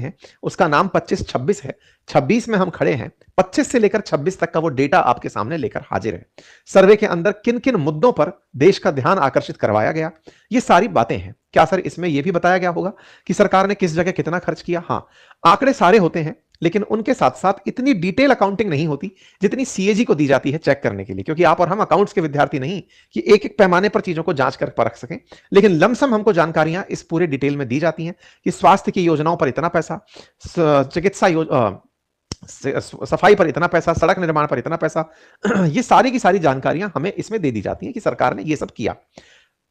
हैं उसका नाम 25-26 है। 26 में हम खड़े हैं, 25 से लेकर 26 तक का वो डेटा आपके सामने लेकर हाजिर है। सर्वे के अंदर किन किन मुद्दों पर देश का ध्यान आकर्षित करवाया गया, ये सारी बातें हैं। क्या सर इसमें यह भी बताया गया होगा कि सरकार ने किस जगह कितना खर्च किया? हाँ, आंकड़े सारे होते हैं, लेकिन उनके साथ साथ इतनी डिटेल अकाउंटिंग नहीं होती जितनी सीएजी को दी जाती है चेक करने के लिए, क्योंकि आप और हम अकाउंट्स के विद्यार्थी नहीं कि एक एक पैमाने पर चीजों को जांच कर परख सकें। लेकिन लमसम हमको जानकारियां इस पूरे डिटेल में दी जाती हैं कि स्वास्थ्य की योजनाओं पर इतना पैसा, चिकित्सा सफाई पर इतना पैसा, सड़क निर्माण पर इतना पैसा, ये सारी की सारी जानकारियां हमें इसमें दे दी जाती हैं कि सरकार ने ये सब किया।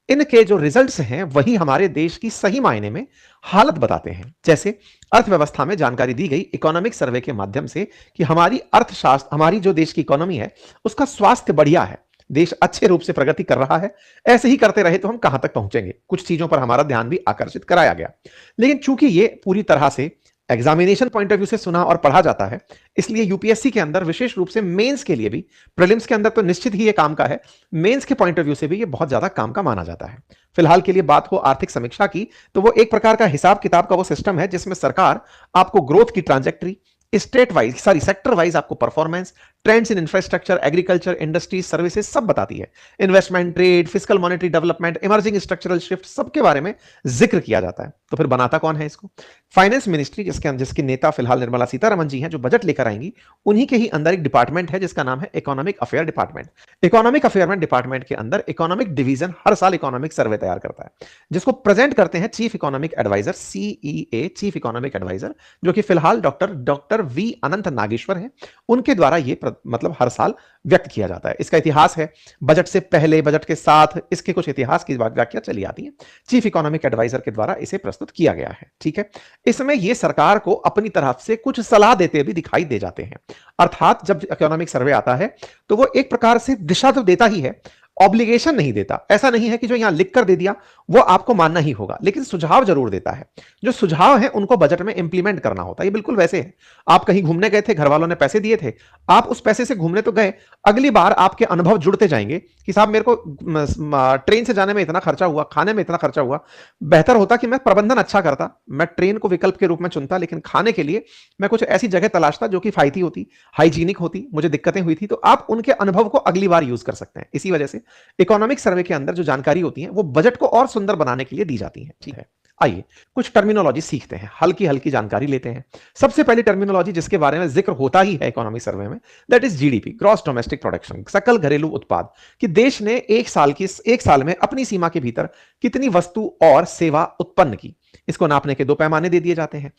इनके जो रिजल्ट्स हैं वही हमारे देश की सही मायने में हालत बताते हैं। जैसे अर्थव्यवस्था में जानकारी दी गई इकोनॉमिक सर्वे के माध्यम से कि हमारी अर्थशास्त्र, हमारी जो देश की इकोनॉमी है उसका स्वास्थ्य बढ़िया है, देश अच्छे रूप से प्रगति कर रहा है। ऐसे ही करते रहे तो हम कहां तक पहुंचेंगे? कुछ चीजों पर हमारा ध्यान भी आकर्षित कराया गया। लेकिन चूंकि ये पूरी तरह से एग्जामिनेशन पॉइंट ऑफ व्यू से सुना और पढ़ा जाता है, इसलिए यूपीएससी के अंदर विशेष रूप से मेंस के लिए भी, प्रीलिम्स के अंदर तो निश्चित ही ये काम का है, मेंस के पॉइंट ऑफ व्यू से भी ये बहुत ज्यादा काम का माना जाता है। फिलहाल के लिए बात हो आर्थिक समीक्षा की, तो वो एक प्रकार का हिसाब किताब का वो सिस्टम है जिसमें सरकार आपको ग्रोथ की trajectory, state wise, sorry sector wise आपको performance, trends in infrastructure, agriculture, industry, services सब बताती है। Investment, trade, physical monetary development, emerging structural shift, सबके बारे में जिक्र किया जाता है। तो फिर बनाता कौन है इसको? फाइनेंस मिनिस्ट्री, जिसकी नेता फिलहाल निर्मला सीतारमण जी हैं, जो बजट लेकर आएंगी, उन्हीं के ही अंदर एक डिपार्टमेंट है जिसका नाम है economic affair department. Economic affair department के अंदर इकोनॉमिक डिवीजन हर साल इकोनॉमिक सर्वे तैयार करता है, जिसको प्रेजेंट करते हैं chief economic adviser, CEA, chief economic adviser, जो कि फिलहाल डॉक्टर वी अनंत नागेश्वर हैं। उनके द्वारा ये मतलब हर साल व्यक्त किया जाता है। इसका इतिहास है, बजट से पहले, बजट के साथ, इसके कुछ इतिहास की व्याख्या चली आती है। चीफ इकोनॉमिक एडवाइजर के द्वारा इसे प्रस्तुत किया गया है। ठीक है, इसमें यह सरकार को अपनी तरफ से कुछ सलाह देते भी दिखाई दे जाते हैं। अर्थात जब इकोनॉमिक सर्वे आता है तो वो एक प्रकार से दिशा तो देता ही है, ऑब्लिगेशन नहीं देता। ऐसा नहीं है कि जो यहां लिख कर दे दिया वो आपको मानना ही होगा, लेकिन सुझाव जरूर देता है। जो सुझाव है उनको बजट में इंप्लीमेंट करना होता है। ये बिल्कुल वैसे है, आप कहीं घूमने गए थे, घर वालों ने पैसे दिए थे, आप उस पैसे से घूमने तो गए, अगली बार आपके अनुभव जुड़ते जाएंगे कि साहब मेरे को ट्रेन से जाने में इतना खर्चा हुआ, खाने में इतना खर्चा हुआ, बेहतर होता कि मैं प्रबंधन अच्छा करता, मैं ट्रेन को विकल्प के रूप में चुनता, लेकिन खाने के लिए मैं कुछ ऐसी जगह तलाशता जो कि फायदी होती, हाइजीनिक होती, मुझे दिक्कतें हुई थी। तो आप उनके अनुभव को अगली बार यूज कर सकते हैं। इसी वजह से इकोनॉमिक सर्वे के अंदर जो जानकारी होती है वो बजट को और सुंदर बनाने के लिए दी जाती है। ठीक है, आइए कुछ टर्मिनोलॉजी सीखते हैं, हल्की हल्की जानकारी लेते हैं। सबसे पहली टर्मिनोलॉजी जिसके बारे में जिक्र होता ही है इकोनॉमिक सर्वे में, that is GDP, gross domestic production, सकल घरेलू उत्पाद, कि देश ने एक साल में अपनी सीमा के भीतर कितनी वस्तु और सेवा उत्पन्न की। इसको नापने के दो पैमाने दे दिए जाते हैं।